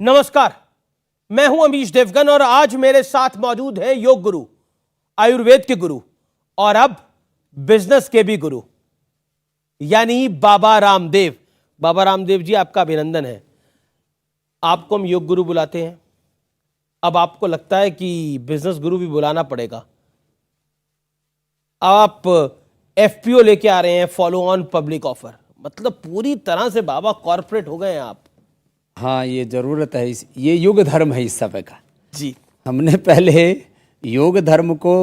नमस्कार, मैं हूं अमीश देवगन और आज मेरे साथ मौजूद है योग गुरु, आयुर्वेद के गुरु और अब बिजनेस के भी गुरु, यानी बाबा रामदेव। बाबा रामदेव जी, आपका अभिनंदन है। आपको हम योग गुरु बुलाते हैं, अब आपको लगता है कि बिजनेस गुरु भी बुलाना पड़ेगा। आप एफपीओ लेके आ रहे हैं, फॉलो ऑन पब्लिक ऑफर, मतलब पूरी तरह से बाबा कॉर्पोरेट हो गए हैं आप। हाँ, ये ज़रूरत है, ये युग धर्म है इस समय का जी। हमने पहले योग धर्म को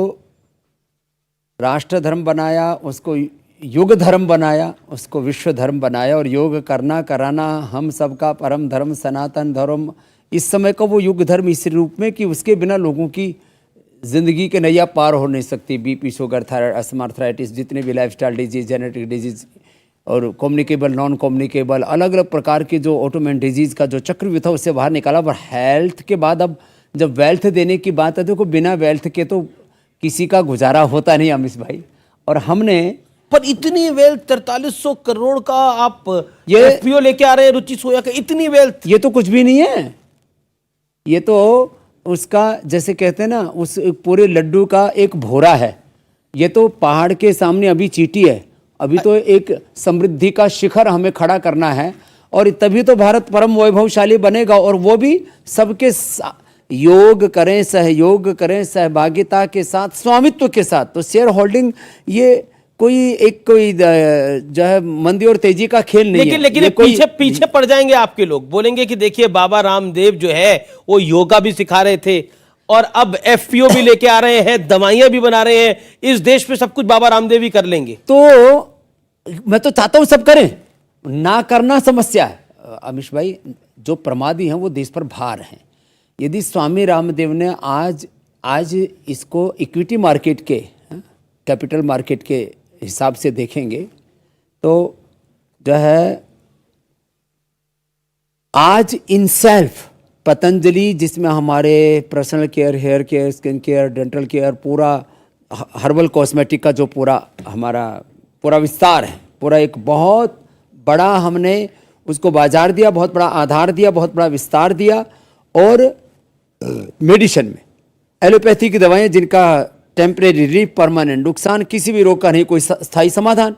राष्ट्र धर्म बनाया, उसको युग धर्म बनाया, उसको विश्व धर्म बनाया और योग करना कराना हम सबका परम धर्म सनातन धर्म। इस समय का वो युग धर्म इस रूप में कि उसके बिना लोगों की ज़िंदगी के नैया पार हो नहीं सकती। BP, sugar, thyroid, asthma, arthritis, जितने भी लाइफस्टाइल डिजीज, जेनेटिक डिजीज और कम्युनिकेबल, नॉन कम्युनिकेबल, अलग अलग प्रकार के जो ऑटोमेन डिजीज़ का जो चक्रव्यूह था उससे बाहर निकाला। पर हेल्थ के बाद अब जब वेल्थ देने की बात है, देखो बिना वेल्थ के तो किसी का गुजारा होता नहीं अमीश भाई। और हमने पर इतनी वेल्थ, 4300 करोड़ का आप ये एफपीओ लेके आ रहे हैं, रुचि सोया का, इतनी वेल्थ, ये तो कुछ भी नहीं है। ये तो उसका जैसे कहते हैं ना, उस पूरे लड्डू का एक भोरा है। ये तो पहाड़ के सामने अभी चींटी है। अभी तो एक समृद्धि का शिखर हमें खड़ा करना है और तभी तो भारत परम वैभवशाली बनेगा। और वो भी सबके योग करें, सहयोग करें, सहभागिता के साथ, स्वामित्व के साथ। तो शेयर होल्डिंग ये कोई जो है मंदी और तेजी का खेल नहीं है। लेकिन पीछे पड़ जाएंगे आपके लोग, बोलेंगे कि देखिए बाबा रामदेव जो है वो योगा भी सिखा रहे थे और अब एफपीओ भी लेके आ रहे हैं, दवाइयां भी बना रहे हैं, इस देश पे सब कुछ बाबा रामदेव ही कर लेंगे। तो मैं तो चाहता हूं सब करें, ना करना समस्या है। अमीश भाई, जो प्रमादी हैं वो देश पर भार हैं। यदि स्वामी रामदेव ने आज इसको इक्विटी मार्केट के, कैपिटल मार्केट के हिसाब से देखेंगे तो जो है आज इन सेल्फ पतंजलि, जिसमें हमारे personal care, hair care, skin care, dental care, पूरा हर्बल कॉस्मेटिक का जो पूरा हमारा पूरा विस्तार है, पूरा एक बहुत बड़ा हमने उसको बाजार दिया, बहुत बड़ा आधार दिया, बहुत बड़ा विस्तार दिया। और मेडिसिन में एलोपैथी की दवाएं जिनका टेम्परेरी रिलीफ, परमानेंट नुकसान, किसी भी रोग का नहीं कोई स्थायी समाधान।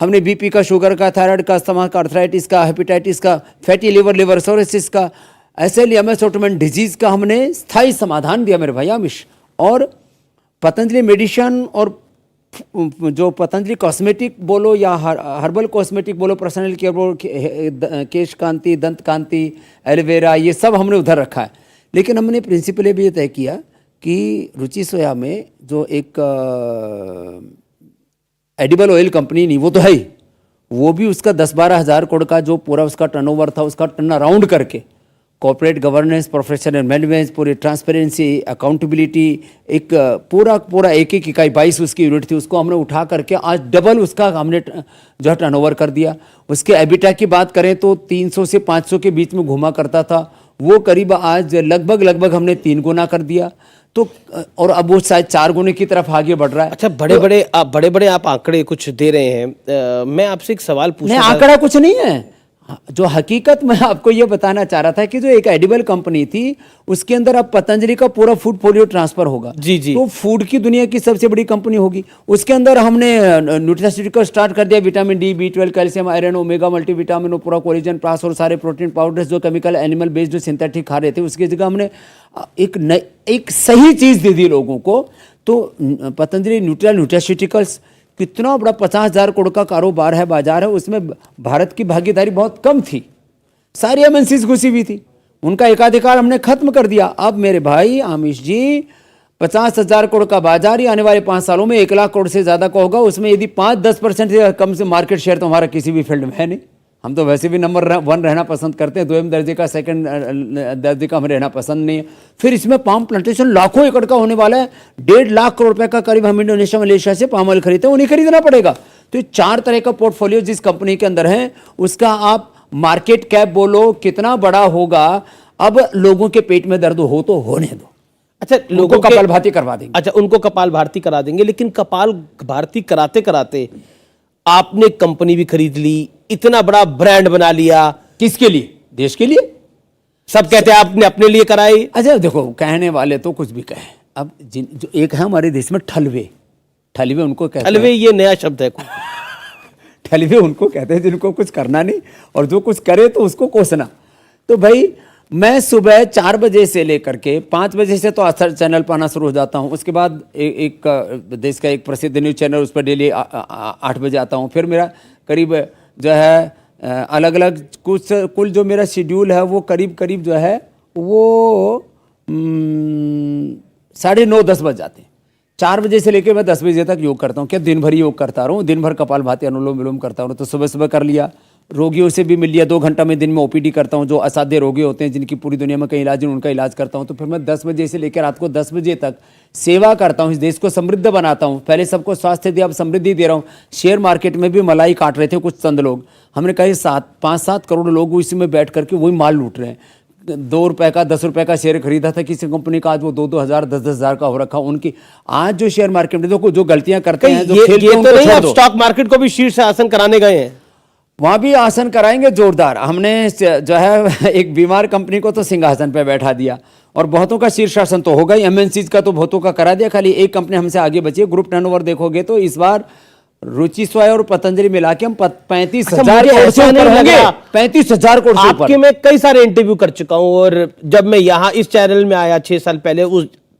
हमने बीपी का, शुगर का, थायराइड का, अस्थमा का, आर्थराइटिस का, हेपेटाइटिस का, फैटी लिवर सोरेसिस का, एसएलईएमएस ऑटोमेन डिजीज का हमने स्थायी समाधान दिया मेरे भाई अमीश। और पतंजलि मेडिसिन और जो पतंजलि कॉस्मेटिक बोलो या हर्बल कॉस्मेटिक बोलो, पर्सनल केयर बोलो, केश कांति, दंत कांति, एलोवेरा, ये सब हमने उधर रखा है। लेकिन हमने प्रिंसिपल भी ये तय किया कि रुचि सोया में जो एक एडिबल ऑयल कंपनी नहीं, वो तो है ही, वो भी उसका 10-12 हज़ार करोड़ का जो पूरा उसका टर्नओवर था, उसका टर्न अराउंड करके कॉर्पोरेट गवर्नेंस, प्रोफेशनल मैनेजमेंट, पूरी ट्रांसपेरेंसी, अकाउंटेबिलिटी, एक पूरा एक इकाई 22 उसकी यूनिट थी, उसको हमने उठा करके आज डबल उसका हमने जो है टर्नओवर कर दिया। उसके एबिटा की बात करें तो 300 से 500 के बीच में घुमा करता था, वो करीब आज लगभग हमने 3 गुना कर दिया। तो और अब वो शायद 4 गुने की तरफ आगे बढ़ रहा है। अच्छा, बड़े आप आंकड़े कुछ दे रहे हैं, मैं आपसे एक सवाल पूछना। आंकड़ा कुछ नहीं है, जो हकीकत मैं आपको ये बताना चाह रहा था कि जो एक एडिबल कंपनी थी उसके अंदर अब पतंजलि का पूरा फूड पोर्टफोलियो ट्रांसफर होगा। जी। तो फूड की दुनिया की सबसे बड़ी कंपनी होगी। उसके अंदर हमने न्यूट्रास्यूटिकल स्टार्ट कर दिया, vitamin D, B12, calcium, iron, omega multivitamin और पूरा कोलेजन प्लस और सारे प्रोटीन पाउडर्स जो केमिकल एनिमल बेस्ड जो सिंथेटिक खा रहे थे, उसकी जगह हमने एक सही चीज दे दी लोगों को। तो पतंजलि न्यूट्रास्यूटिकल्स कितना बड़ा 50,000 करोड़ का कारोबार है, बाजार है, उसमें भारत की भागीदारी बहुत कम थी, सारी एमएनसीज घुसी हुई थी, उनका एकाधिकार हमने खत्म कर दिया। अब मेरे भाई आमिश जी, 50,000 करोड़ का बाजार ही आने वाले 5 सालों में 1 लाख करोड़ से ज़्यादा का होगा। उसमें यदि 5-10% से कम से मार्केट शेयर तो हमारा किसी भी फील्ड में है नहीं। हम तो वैसे भी नंबर 1 रहना पसंद करते हैं, 2 दर्जे का, 2nd दर्जे का हमें रहना पसंद नहीं है। फिर इसमें पाम प्लांटेशन लाखों एकड़ का होने वाला है, 1.5 लाख करोड़ रुपए का करीब हम इंडोनेशिया, मलेशिया से पाम ऑयल खरीदते हैं, उन्हें खरीदना पड़ेगा। तो 4 तरह का पोर्टफोलियो जिस कंपनी के अंदर है, उसका आप मार्केट कैप बोलो कितना बड़ा होगा। अब लोगों के पेट में दर्द हो तो होने दो। अच्छा, लोगों को कपालभाती करवा देंगे। अच्छा, उनको कपालभाती करा देंगे, लेकिन कपालभाती कराते कराते आपने कंपनी भी खरीद ली, इतना बड़ा ब्रांड बना लिया, किसके लिए? देश के लिए। सब कहते हैं आपने अपने लिए कराई। अच्छा देखो, कहने वाले तो कुछ भी कहें। अब जो एक है हमारे देश में ठलवे, ठलवे उनको कहते अलवे, हैं। ये नया शब्द है। ठलवे उनको कहते हैं जिनको कुछ करना नहीं और जो कुछ करे तो उसको कोसना। तो भाई मैं सुबह 4 बजे से लेकर के 5 बजे से तो असर चैनल पर आना शुरू हो जाता हूँ। उसके बाद एक देश का एक प्रसिद्ध न्यूज़ चैनल, उस पर डेली 8 बजे आता हूँ। फिर मेरा करीब जो है अलग अलग कुल जो मेरा शेड्यूल है वो करीब जो है वो 9:30-10 बज जाते हैं। 4 बजे से लेकर मैं 10 बजे तक योग करता हूँ। क्या दिन भर योग करता रहूँ? दिन भर कपालभाति अनुलोम विलोम करता हूँ। तो सुबह सुबह कर लिया, रोगियों से भी मिल लिया। 2 घंटा में दिन में ओपीडी करता हूँ। जो असाध्य रोगी होते हैं जिनकी पूरी दुनिया में कहीं इलाज नहीं, उनका इलाज करता हूँ। तो फिर मैं 10 बजे से लेकर रात को 10 बजे तक सेवा करता हूँ, इस देश को समृद्ध बनाता हूँ। पहले सबको स्वास्थ्य दिया, अब समृद्धि दे रहा हूँ। शेयर मार्केट में भी मलाई काट रहे थे कुछ चंद लोग। हमने कहा 5-7 करोड़ लोग इसी में बैठ करके वही माल लूट रहे हैं। 2 रुपए का 10 रुपए का शेयर खरीदा था किसी कंपनी का, आज वो 2-2 हज़ार 10-10 हज़ार का हो रखा। उनकी आज जो शेयर मार्केट में देखो जो गलतियां करते हैं, जो खेलते हैं, ये तो उनको नहीं, छोड़ आप दो। स्टॉक मार्केट को भी शीर्ष आसन कराने गए हैं। वहां भी आसन कराएंगे जोरदार। हमने जो है एक बीमार कंपनी को तो सिंहासन पे बैठा दिया और बहुतों का शीर्षासन तो होगा ही। एमएनसीज का तो बहुतों का करा दिया, खाली एक कंपनी हमसे आगे बची है। ग्रुप टर्नओवर देखोगे तो इस बार रुचि सोया और पतंजलि मिला के हम 35,000 मुझे करोड़ से ऐसा नहीं ऊपर लग होंगे। रहा। 35,000 करोड़ से ऊपर। आपके मैं कई सारे इंटरव्यू कर चुका हूं, और जब मैं यहाँ इस चैनल में आया 6 साल पहले,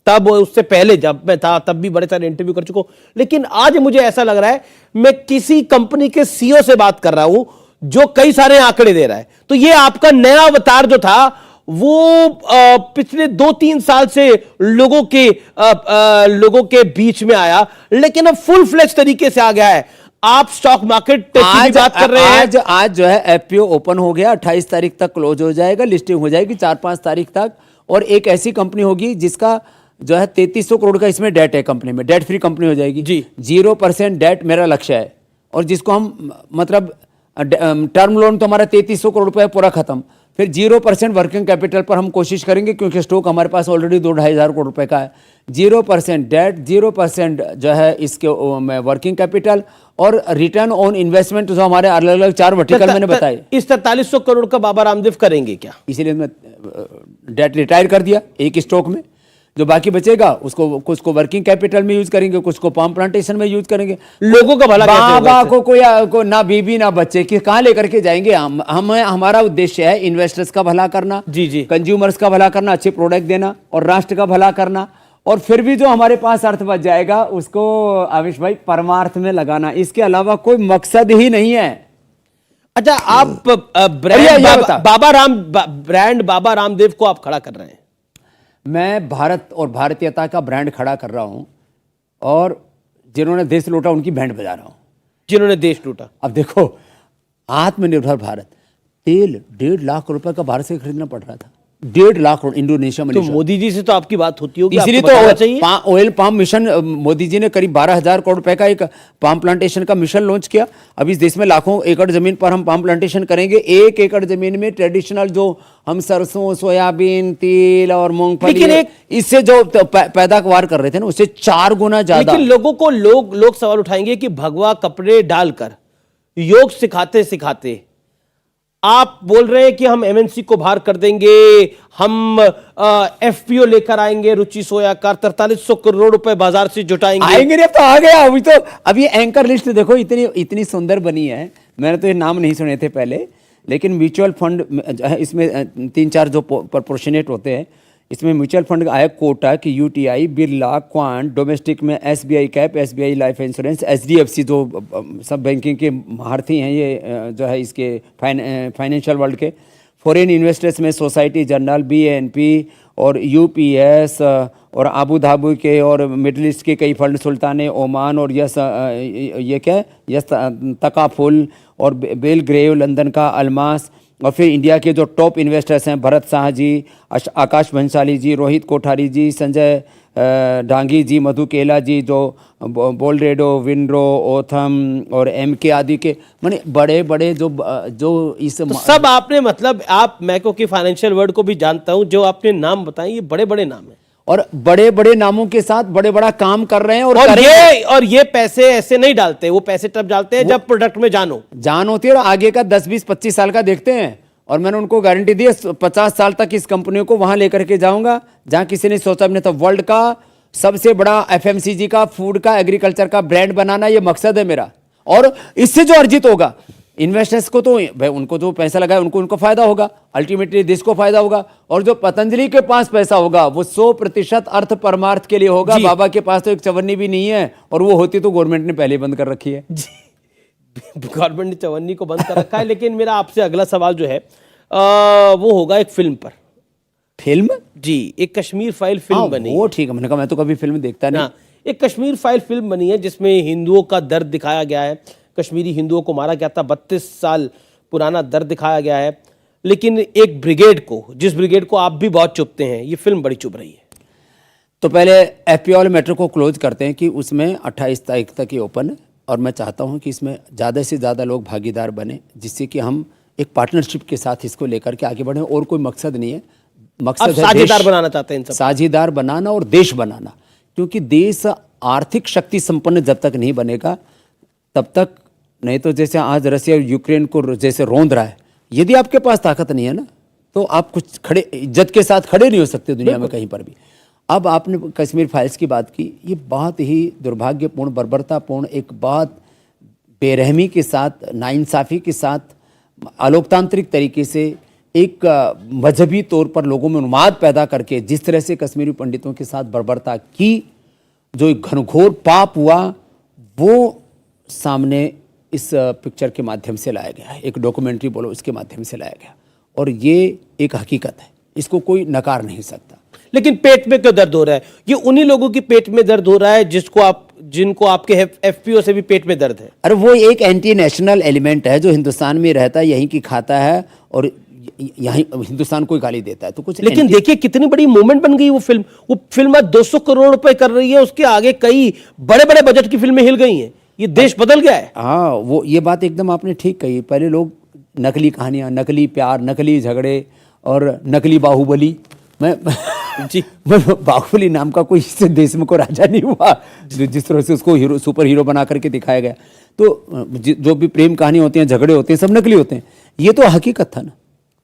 तब उससे पहले जब मैं था तब भी बड़े सारे इंटरव्यू कर चुका हूं। लेकिन आज मुझे ऐसा लग रहा है मैं किसी कंपनी के सीईओ से बात कर रहा हूं जो कई सारे आंकड़े दे रहा है। तो ये आपका नया अवतार जो था वो पिछले 2-3 साल से लोगों के बीच में आया, लेकिन अब फुल फ्लेज तरीके से आ गया है। आप स्टॉक मार्केट की भी बात कर रहे हैं। आज जो है एफपीओ ओपन हो गया, 28 तारीख तक क्लोज हो जाएगा, लिस्टिंग हो जाएगी 4-5 तारीख तक। और एक ऐसी कंपनी होगी जिसका जो है 3300 करोड़ का इसमें डेट है कंपनी में, डेट फ्री कंपनी हो जाएगी जी। 0% डेट मेरा लक्ष्य है। और जिसको हम मतलब टर्म लोन तो हमारा 3300 करोड़ रुपए पूरा खत्म। फिर 0% वर्किंग कैपिटल पर हम कोशिश करेंगे, क्योंकि स्टॉक हमारे पास ऑलरेडी 2-2.5 हज़ार करोड़ रुपए का है। 0% डेट, 0% जो है इसके वर्किंग कैपिटल, और रिटर्न ऑन इन्वेस्टमेंट जो हमारे अलग अलग 4 वर्टिकल मैंने बताए। इस 4300 करोड़ का बाबा रामदेव करेंगे क्या? इसीलिए मैं डेट रिटायर कर दिया एक स्टॉक में। जो बाकी बचेगा उसको कुछ को वर्किंग कैपिटल में यूज करेंगे, कुछ को पाम प्लांटेशन में यूज करेंगे। लोगों का भला कैसे होगा बाबा इससे? को ना बीबी ना बच्चे कि कहाँ लेकर के जाएंगे हम हमारा उद्देश्य है इन्वेस्टर्स का भला करना, जी। कंज्यूमर्स का भला करना, अच्छे प्रोडक्ट देना और राष्ट्र का भला करना। और फिर भी जो हमारे पास अर्थ बच जाएगा उसको आविश भाई परमार्थ में लगाना, इसके अलावा कोई मकसद ही नहीं है। अच्छा, आप ब्रांड बाबा रामदेव को आप खड़ा कर रहे हैं। मैं भारत और भारतीयता का ब्रांड खड़ा कर रहा हूं, और जिन्होंने देश लूटा उनकी बैंड बजा रहा हूं। जिन्होंने देश लूटा। अब देखो, आत्मनिर्भर भारत, तेल 1.5 लाख रुपए का भारत से खरीदना पड़ रहा था। 1.5 लाख करोड़, इंडोनेशिया में। तो मोदी जी से तो आपकी बात होती होगी, इसलिए आपको बताना चाहिए। तो oil palm mission Modi ji ने करीब 12,000 करोड़ रुपए का एक पाम प्लांटेशन का मिशन लॉन्च किया। अब इस देश में लाखों एकड़ जमीन पर हम पाम प्लांटेशन करेंगे। 1 एकड़ जमीन में ट्रेडिशनल जो हम सरसों, सोयाबीन, तिल और मूंगफली इससे जो पैदावार कर रहे थे ना, उससे 4 गुना ज्यादा। लेकिन लोगों को लोग सवाल उठाएंगे कि भगवा कपड़े डालकर योग सिखाते सिखाते आप बोल रहे हैं कि हम एमएनसी को बाहर कर देंगे, हम एफपीओ लेकर आएंगे, रुचि सोया का 4300 करोड़ रुपए बाजार से जुटाएंगे। आएंगे नहीं, अब तो आ गया। अभी तो अब ये एंकर लिस्ट देखो इतनी सुंदर बनी है। मैंने तो ये नाम नहीं सुने थे पहले, लेकिन म्यूचुअल फंड इसमें 3-4 जो प्रोपोर्शनेट होते हैं, इसमें म्यूचुअल फंड आया Kotak, UTI, Birla, quant, domestic में SBI cap, SBI life insurance, HDFC जो सब बैंकिंग के महारथी हैं ये जो है इसके फाइनेंशियल वर्ल्ड के। फॉरेन इन्वेस्टर्स में सोसाइटी जनरल, बीएनपी और यूपीएस और आबू धाबी के और मिडिल ईस्ट के कई फंड, सुल्तान ओमान और यस तकाफुल और बेलग्रेव लंदन का अल्मास। और फिर इंडिया के जो टॉप इन्वेस्टर्स हैं, भरत शाह जी, आकाश भंसाली जी, रोहित कोठारी जी, संजय डांगी जी, मधु केला जी, जो बोलरेडो, विंड्रो, ओथम और एमके आदि के माने बड़े बड़े जो इस तो सब आपने मतलब मैं क्योंकि फाइनेंशियल वर्ल्ड को भी जानता हूं, जो आपने नाम बताए ये बड़े बड़े नाम हैं और बड़े बड़े नामों के साथ बड़े बड़ा काम कर रहे हैं। और ये पैसे ऐसे नहीं डालते, वो पैसे तब डालते हैं जब प्रोडक्ट में जान होती है और आगे का 10, 20, 25 साल का देखते हैं और मैंने उनको गारंटी दी 50 साल तक इस कंपनी को वहां लेकर के जाऊंगा जहां किसी ने सोचा भी नहीं था। वर्ल्ड का सबसे बड़ा एफएमसीजी का, फूड का, एग्रीकल्चर का ब्रांड बनाना ये मकसद है मेरा। और इससे जो अर्जित होगा इन्वेस्टर्स को, तो भाई उनको जो पैसा लगाए उनको फायदा होगा, अल्टीमेटली देश को फायदा होगा। और जो पतंजलि के पास पैसा होगा वो 100% अर्थ परमार्थ के लिए होगा। बाबा के पास तो एक चवन्नी भी नहीं है, और वो होती तो गवर्नमेंट ने पहले बंद कर रखी है। गवर्नमेंट ने चवन्नी को बंद कर रखा है। लेकिन मेरा आपसे अगला सवाल जो है वो होगा एक फिल्म पर। फिल्म? जी, एक कश्मीर फाइल फिल्म बनी। वो ठीक है, मैंने कहा मैं तो कभी फिल्म देखता नहीं। एक कश्मीर फाइल फिल्म बनी है जिसमें हिंदुओं का दर्द दिखाया गया है। कश्मीरी हिंदुओं को मारा गया था, 32 साल पुराना दर्द दिखाया गया है। लेकिन एक ब्रिगेड को, जिस ब्रिगेड को आप भी बहुत चुभते हैं, ये फिल्म बड़ी चुभ रही है। तो पहले एफपीओ मैटर को क्लोज करते हैं कि उसमें 28 तारीख तक ये ओपन है, और मैं चाहता हूं कि इसमें ज़्यादा से ज़्यादा लोग भागीदार बने, जिससे कि हम एक पार्टनरशिप के साथ इसको लेकर के आगे बढ़ें। और कोई मकसद नहीं है, मकसद है साझेदार बनाना चाहते हैं, साझेदार बनाना और देश बनाना। क्योंकि देश आर्थिक शक्ति संपन्न जब तक नहीं बनेगा तब तक, नहीं तो जैसे आज रसिया और यूक्रेन को जैसे रोंद रहा है, यदि आपके पास ताकत नहीं है ना तो आप कुछ खड़े इज्जत के साथ खड़े नहीं हो सकते दुनिया में कहीं पर भी। अब आपने कश्मीर फाइल्स की बात की, ये बहुत ही दुर्भाग्यपूर्ण, बर्बरतापूर्ण, एक बहुत बेरहमी के साथ, नाइंसाफ़ी के साथ, अलोकतांत्रिक तरीके से, एक मजहबी तौर पर लोगों में उन्माद पैदा करके जिस तरह से कश्मीरी पंडितों के साथ बर्बरता की, जो एक घनघोर पाप हुआ, वो सामने इस पिक्चर के माध्यम से लाया गया है। एक डॉक्यूमेंट्री बोलो, इसके माध्यम से लाया गया, और ये एक हकीकत है, इसको कोई नकार नहीं सकता। लेकिन पेट में क्यों दर्द हो रहा है? ये उन्हीं लोगों की पेट में दर्द हो रहा है जिनको आपके एफपीओ से भी पेट में दर्द है। अरे वो एक एंटी नेशनल एलिमेंट है जो हिंदुस्तान में रहता है, यहीं की खाता है और यहीं हिंदुस्तान को गाली देता है। तो कुछ, लेकिन देखिए कितनी बड़ी मूवमेंट बन गई वो फिल्म आज 200 करोड़ रुपए कर रही है। उसके आगे कई बड़े बड़े बजट की फिल्में हिल गई हैं। ये देश बदल गया है। हाँ, वो ये बात एकदम आपने ठीक कही। पहले लोग नकली कहानियां, नकली प्यार, नकली झगड़े और नकली बाहुबली, मैं बाहुबली नाम का कोई इससे देशमुख को राजा नहीं हुआ, जिस तरह से उसको हीरो, सुपर हीरो बना करके दिखाया गया। तो जो भी प्रेम कहानी होती हैं, झगड़े होते हैं, सब नकली होते हैं। ये तो हकीकत था ना।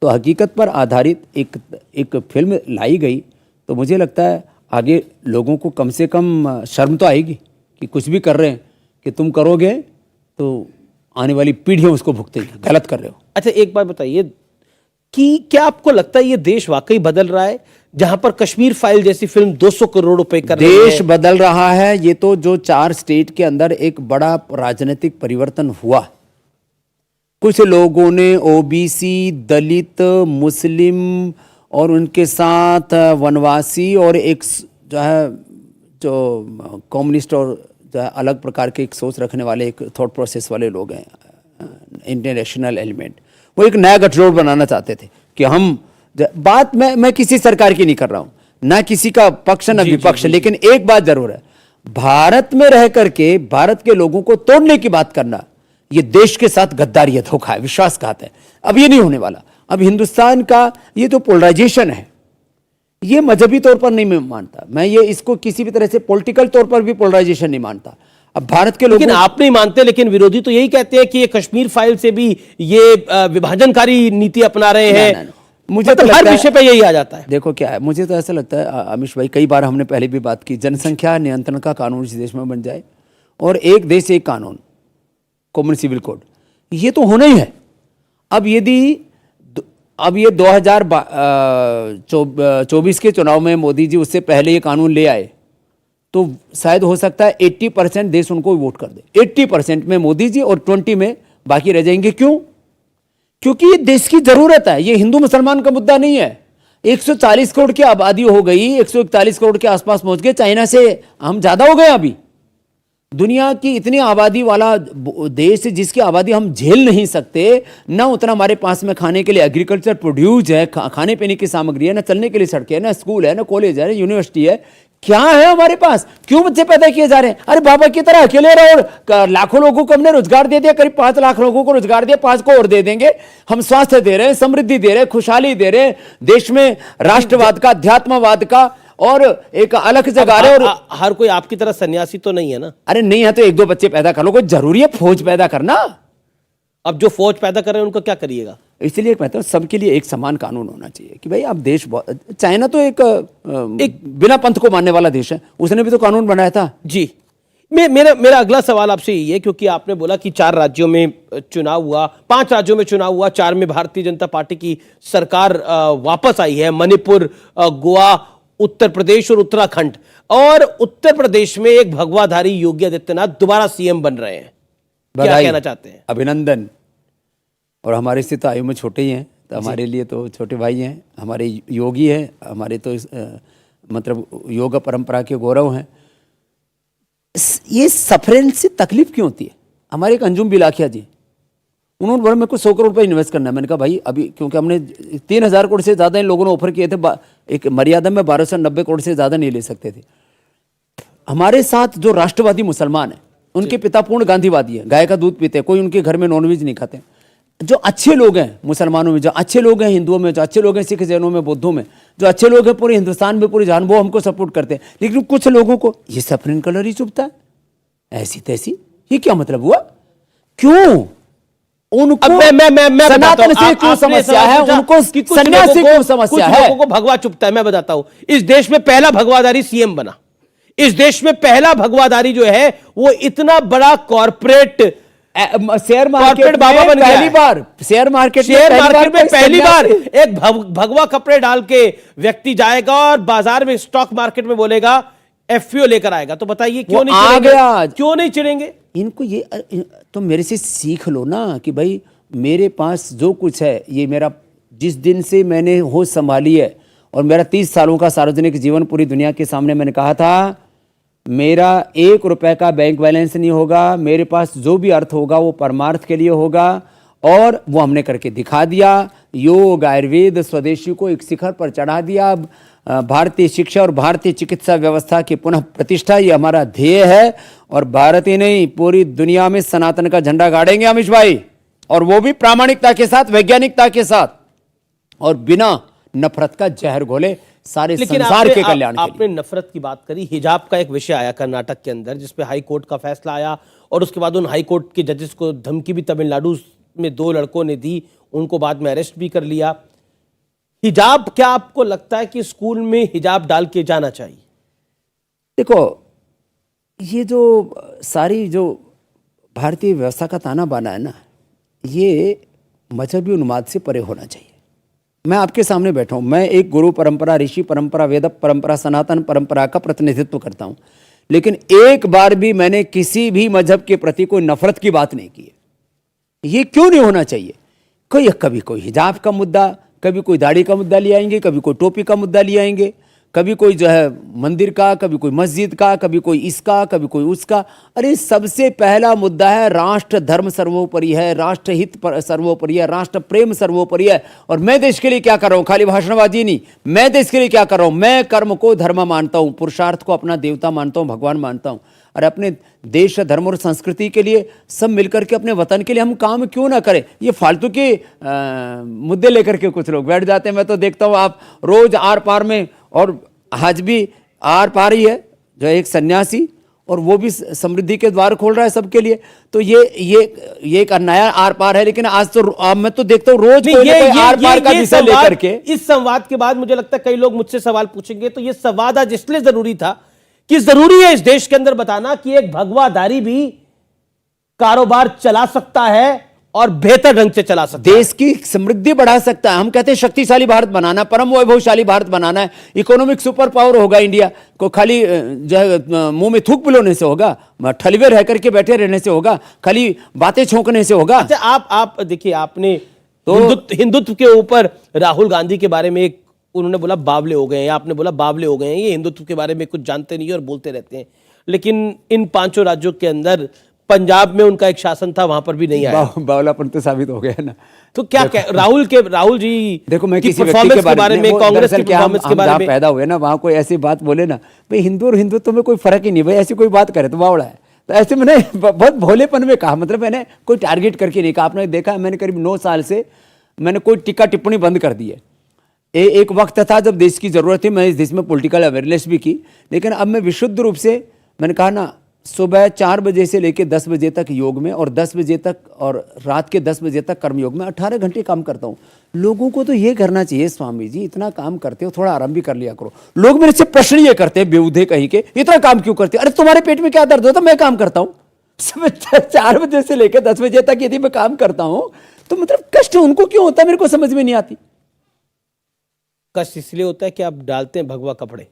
तो हकीकत पर आधारित एक फिल्म लाई गई, तो मुझे लगता है आगे लोगों को कम से कम शर्म तो आएगी कि कुछ भी कर रहे हैं, कि तुम करोगे तो आने वाली पीढ़ियां उसको भुगतेगी, गलत कर रहे हो। अच्छा, एक बात बताइए कि क्या आपको लगता है ये देश वाकई बदल रहा है, जहां पर कश्मीर फाइल जैसी फिल्म 200 करोड़ रुपए कर रही है? देश बदल रहा है। ये तो जो 4 स्टेट के अंदर एक बड़ा राजनीतिक परिवर्तन हुआ। कुछ लोगों ने ओबीसी, दलित, मुस्लिम और उनके साथ वनवासी और एक जो कम्युनिस्ट और जो है अलग प्रकार के एक सोच रखने वाले, एक थॉट प्रोसेस वाले लोग हैं, इंटरनेशनल एलिमेंट, वो एक नया गठजोड़ बनाना चाहते थे कि हम बात, मैं किसी सरकार की नहीं कर रहा हूं, ना किसी का पक्ष ना विपक्ष, लेकिन एक बात जरूर है, भारत में रह करके भारत के लोगों को तोड़ने की बात करना, ये देश के साथ गद्दारी है, धोखा है, विश्वासघात है। अब ये नहीं होने वाला। अब हिंदुस्तान का ये जो पोलराइजेशन है, ये मजहबी तौर पर नहीं मैं मानता, मैं ये इसको किसी भी तरह से पॉलिटिकल तौर पर भी पोलराइजेशन नहीं मानता। अब भारत के लोग, लेकिन आप नहीं मानते, लेकिन विरोधी तो यही कहते हैं कि ये कश्मीर फाइल से भी ये विभाजनकारी नीति अपना रहे हैं। मुझे तो हर विषय पे यही आ जाता है। देखो क्या है, मुझे तो ऐसा लगता है अमीश भाई, कई बार हमने पहले भी बात की, जनसंख्या नियंत्रण का कानून इस देश में बन जाए और एक देश एक कानून, कॉमन सिविल कोड, ये तो होना ही है। अब ये 2024 के चुनाव में मोदी जी उससे पहले ये कानून ले आए तो शायद हो सकता है 80% देश उनको वोट कर दे। 80% में मोदी जी और 20 में बाकी रह जाएंगे। क्यों? क्योंकि ये देश की जरूरत है। ये हिंदू मुसलमान का मुद्दा नहीं है। 140 करोड़ की आबादी हो गई, 141 करोड़ के आसपास पहुंच गए। चाइना से हम ज्यादा हो गए। अभी दुनिया की इतनी आबादी वाला देश जिसकी आबादी हम झेल नहीं सकते, ना उतना हमारे पास में खाने के लिए एग्रीकल्चर प्रोड्यूस है, खाने पीने की सामग्री है, ना चलने के लिए सड़कें है, ना स्कूल है, ना कॉलेज है, ना यूनिवर्सिटी है। क्या है हमारे पास? क्यों बच्चे पैदा किए जा रहे हैं? अरे बाबा की तरह अकेले रहो और लाखों लोगों को हमने रोजगार दे दिया, करीब 5 लाख लोगों को रोजगार दिया, 5 को और दे देंगे। हम स्वास्थ्य दे रहे हैं, समृद्धि दे रहे हैं, खुशहाली दे रहे हैं, देश में राष्ट्रवाद का, अध्यात्मवाद का और एक अलग जगह रहे। और हर कोई आपकी तरह सन्यासी तो नहीं है ना। अरे नहीं है तो 1-2 बच्चे पैदा कर लो, कोई जरूरी है फौज पैदा करना? अब जो फौज पैदा कर रहे हैं उनको क्या करिएगा? इसलिए मैं कहता हूँ सबके लिए एक समान कानून होना चाहिए कि भाई आप देश चाइना तो एक बिना पंथ को मानने वाला देश है, उसने भी तो कानून बनाया था। जी, मेरा अगला सवाल आपसे यही है, क्योंकि आपने बोला कि 4 राज्यों में चुनाव हुआ, 5 राज्यों में चुनाव हुआ, 4 में भारतीय जनता पार्टी की सरकार वापस आई है, मणिपुर, गोवा, उत्तर प्रदेश और उत्तराखंड। और उत्तर प्रदेश में एक भगवाधारी योगी आदित्यनाथ दोबारा सीएम बन रहे हैं। क्या कहना चाहते हैं? अभिनंदन। और हमारे से तो आयु में छोटे ही हैं, तो हमारे लिए तो छोटे भाई हैं, हमारे योगी हैं, हमारे तो मतलब योग परंपरा के गौरव हैं। ये सफरेन से तकलीफ क्यों होती है? हमारे एक अंजुम बिलाखिया जी, उन्होंने बोला मेरे को 100 करोड़ रुपए इन्वेस्ट करना है। मैंने कहा भाई अभी, क्योंकि हमने 3000 करोड़ से ज़्यादा इन लोगों ने ऑफर किए थे, एक मर्यादा में 1290 करोड़ से ज़्यादा नहीं ले सकते थे। हमारे साथ जो राष्ट्रवादी मुसलमान हैं, उनके पिता पूर्ण गांधीवादी है, गाय का दूध पीते हैं, कोई उनके घर में नॉनवेज नहीं खाते। जो अच्छे लोग हैं मुसलमानों में, जो अच्छे लोग हैं हिंदुओं में, जो अच्छे लोग हैं सिख जैनों में, बौद्धों में, जो अच्छे लोग हैं पूरे हिंदुस्तान में, पूरी जान, वो हमको सपोर्ट करते हैं। लेकिन कुछ लोगों को ये सफरीन कलर ही चुभता है, ऐसी तैसी। ये क्या मतलब हुआ? क्यों उनको सनातन से क्यों समस्या है, उनको सन्यास से क्यों समस्या है? लोगों को भगवा चुभता है। मैं बताता हूं, इस देश में पहला भगवाधारी सीएम बना, इस देश में पहला भगवाधारी जो है वो इतना बड़ा कॉर्पोरेट शेयर मार्केट बाबा बन पहली बार, शेयर मार्केट में पहली बार एक भगवा कपड़े डाल के व्यक्ति जाएगा और बाजार में, स्टॉक मार्केट में बोलेगा, एफपीओ लेकर आएगा। तो बताइए क्यों नहीं चिढ़ेंगे? क्यों नहीं चिढ़ेंगे? इनको ये तो मेरे से सीख लो ना कि भाई मेरे पास जो कुछ है, ये मेरा, जिस दिन से मैंने होश संभाली है और मेरा 30 सालों का सार्वजनिक जीवन पूरी दुनिया के सामने, मैंने कहा था मेरा 1 रुपए का बैंक बैलेंस नहीं होगा, मेरे पास जो भी अर्थ होगा वो परमार्थ के लिए होगा, और वो हमने करके दिखा दिया। योग, आयुर्वेद, स्वदेशी को एक शिखर पर चढ़ा दिया। भारतीय शिक्षा और भारतीय चिकित्सा व्यवस्था की पुनः प्रतिष्ठा, ये हमारा ध्येय है। और भारत ही नहीं, पूरी दुनिया में सनातन का झंडा गाड़ेंगे अमीश भाई, और वो भी प्रामाणिकता के साथ, वैज्ञानिकता के साथ, और बिना नफरत का जहर घोले सारे संसार के कल्याण के लिए। आपने नफरत की बात करी, हिजाब का एक विषय आया कर्नाटक के अंदर, जिसपे हाई कोर्ट का फैसला आया, और उसके बाद उन हाई कोर्ट के जजेस को धमकी भी तमिलनाडु में 2 लड़कों ने दी, उनको बाद में अरेस्ट भी कर लिया। हिजाब, क्या आपको लगता है कि स्कूल में हिजाब डाल के जाना चाहिए? देखो, ये जो सारी जो भारतीय व्यवस्था का ताना बाना है ना, ये मजहबी उन्माद से परे होना चाहिए। मैं आपके सामने बैठा हूँ, मैं एक गुरु परंपरा, ऋषि परंपरा, वेद परंपरा, सनातन परंपरा का प्रतिनिधित्व करता हूँ, लेकिन एक बार भी मैंने किसी भी मजहब के प्रति कोई नफरत की बात नहीं की है। ये क्यों नहीं होना चाहिए? कभी कोई हिजाब का मुद्दा, कभी कोई दाढ़ी का मुद्दा ले आएंगे, कभी कोई टोपी का मुद्दा ले आएंगे, कभी कोई जो है मंदिर का, कभी कोई मस्जिद का, कभी कोई इसका, कभी कोई उसका। अरे सबसे पहला मुद्दा है राष्ट्र धर्म सर्वोपरि है, राष्ट्र हित सर्वोपरि है, राष्ट्र प्रेम सर्वोपरि है। और मैं देश के लिए क्या कर रहा हूँ? खाली भाषणबाजी नहीं, मैं देश के लिए क्या कर रहा हूँ? मैं कर्म को धर्म मानता हूँ, पुरुषार्थ को अपना देवता मानता हूँ, भगवान मानता हूँ। और अपने देश, धर्म और संस्कृति के लिए सब मिलकर के, अपने वतन के लिए हम काम क्यों ना करें? ये फालतू के मुद्दे लेकर के कुछ लोग बैठ जाते हैं। मैं तो देखता हूँ आप रोज आर पार में, और आज भी आर पार ही है जो एक सन्यासी, और वो भी समृद्धि के द्वार खोल रहा है सबके लिए। तो ये एक नया आर पार है। लेकिन आज तो मैं तो देखता हूँ रोज कोई आर पार का विषय लेकर के। इस संवाद के बाद मुझे लगता है कई लोग मुझसे सवाल पूछेंगे, तो ये संवाद आज इसलिए जरूरी था कि जरूरी है इस देश के अंदर बताना कि एक भगवाधारी भी कारोबार चला सकता है और बेहतर ढंग से चला सकता है, देश की समृद्धि बढ़ा सकता है। हम कहते हैं शक्तिशाली भारत बनाना, परम वैभवशाली भारत बनाना है, इकोनॉमिक सुपर पावर होगा इंडिया को। खाली जो है मुंह में थूक पिलोने से होगा, ठलवे रह करके बैठे रहने से होगा, खाली बातें छोंकने से होगा। अच्छा, आप देखिए, आपने तो हिंदुत्व के ऊपर राहुल गांधी के बारे में एक, उन्होंने बोला बावले हो गए हैं, आपने बोला बावले हो गए हैं, ये हिंदुत्व के बारे में कुछ जानते नहीं और बोलते रहते हैं। लेकिन इन 5 राज्यों के अंदर पंजाब में उनका एक शासन था, वहां पर भी नहीं आया। बावलापन तो साबित हो गया ना। तो क्या राहुल जी, देखो, मैं किसी व्यक्ति के बारे में, कांग्रेस की परफॉर्मेंस के बारे में, पैदा हुए ना, वहां कोई ऐसी बात बोले ना, भाई हिंदू और हिंदुत्व में कोई फर्क ही नहीं, भाई ऐसी कोई बात करे तो बावड़ा है। तो ऐसे मैंने बहुत भोलेपन में कहा, मतलब मैंने कोई टारगेट करके नहीं कहा। आपने देखा, मैंने करीब 9 साल से मैंने कोई टीका टिप्पणी बंद कर दी है। एक वक्त था जब देश की जरूरत थी, मैं इस देश में पॉलिटिकल अवेयरनेस भी की, लेकिन अब मैं विशुद्ध रूप से, मैंने कहा ना, सुबह 4 बजे से लेकर 10 बजे तक योग में, और 10 बजे तक और रात के 10 बजे तक कर्म योग में 18 घंटे काम करता हूँ। लोगों को तो ये करना चाहिए, स्वामी जी इतना काम करते हो थोड़ा आराम भी कर लिया करो। लोग मेरे से प्रश्न ये करते हैं बेहुदे कहीं के, इतना काम क्यों करते हो? अरे तुम्हारे पेट में क्या दर्द होता है? मैं काम करता हूँ सुबह 4 बजे से लेकर 10 बजे तक यदि मैं काम करता हूँ तो मतलब कष्ट उनको क्यों होता है मेरे को समझ में नहीं आती। कष्ट इसलिए होता है कि आप डालते हैं भगवा कपड़े।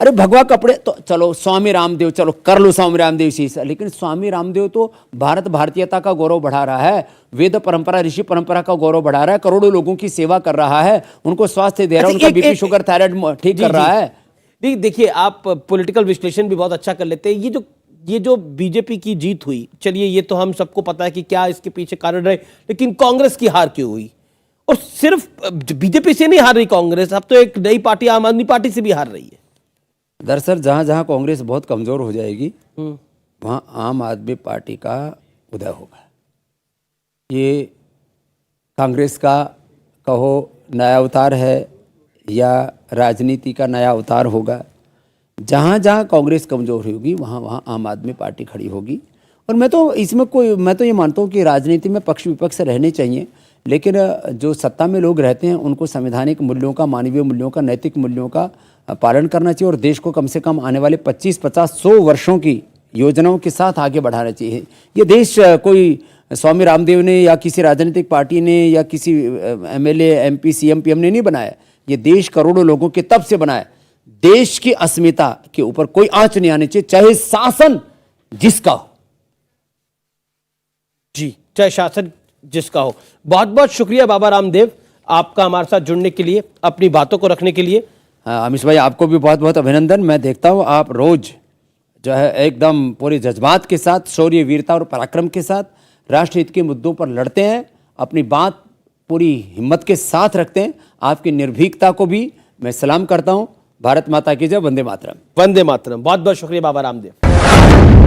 अरे भगवा कपड़े तो चलो स्वामी रामदेव, चलो कर लो स्वामी रामदेव सी, लेकिन स्वामी रामदेव तो भारत भारतीयता का गौरव बढ़ा रहा है, वेद परंपरा ऋषि परंपरा का गौरव बढ़ा रहा है, करोड़ों लोगों की सेवा कर रहा है, उनको स्वास्थ्य दे रहा है, उनका बीपी शुगर थायराइड ठीक कर रहा है। देखिए आप पॉलिटिकल विश्लेषण भी बहुत अच्छा कर लेते हैं। ये जो बीजेपी की जीत हुई, चलिए ये तो हम सबको पता है कि क्या इसके पीछे कारण रहे, लेकिन कांग्रेस की हार क्यों हुई? और सिर्फ बीजेपी से नहीं हार रही कांग्रेस, अब तो एक नई पार्टी आम आदमी पार्टी से भी हार रही है। दरअसल जहां जहां कांग्रेस बहुत कमजोर हो जाएगी वहां आम आदमी पार्टी का उदय होगा। ये कांग्रेस का कहो नया अवतार है या राजनीति का नया अवतार होगा। जहां जहां कांग्रेस कमजोर होगी वहां वहां आम आदमी पार्टी खड़ी होगी। और मैं तो ये मानता हूँ कि राजनीति में पक्ष विपक्ष रहने चाहिए, लेकिन जो सत्ता में लोग रहते हैं उनको संवैधानिक मूल्यों का, मानवीय मूल्यों का, नैतिक मूल्यों का पालन करना चाहिए और देश को कम से कम आने वाले 25, 50, 100 वर्षों की योजनाओं के साथ आगे बढ़ाना चाहिए। ये देश कोई स्वामी रामदेव ने या किसी राजनीतिक पार्टी ने या किसी एमएलए, एमपी, सीएम, पीएम ने नहीं बनाया। ये देश करोड़ों लोगों के तब से बना है। देश की अस्मिता के ऊपर कोई आंच नहीं आनी चाहिए, चाहे शासन जिसका हो। जी, चाहे शासन जिसका हो। बहुत बहुत शुक्रिया बाबा रामदेव आपका हमारे साथ जुड़ने के लिए, अपनी बातों को रखने के लिए। अमीश भाई आपको भी बहुत बहुत अभिनंदन। मैं देखता हूँ आप रोज जो है एकदम पूरे जज्बात के साथ, शौर्य, वीरता और पराक्रम के साथ राष्ट्र हित के मुद्दों पर लड़ते हैं, अपनी बात पूरी हिम्मत के साथ रखते हैं। आपकी निर्भीकता को भी मैं सलाम करता हूँ। भारत माता की जय, वंदे मातरम। वंदे मातरम। बहुत बहुत शुक्रिया बाबा रामदेव।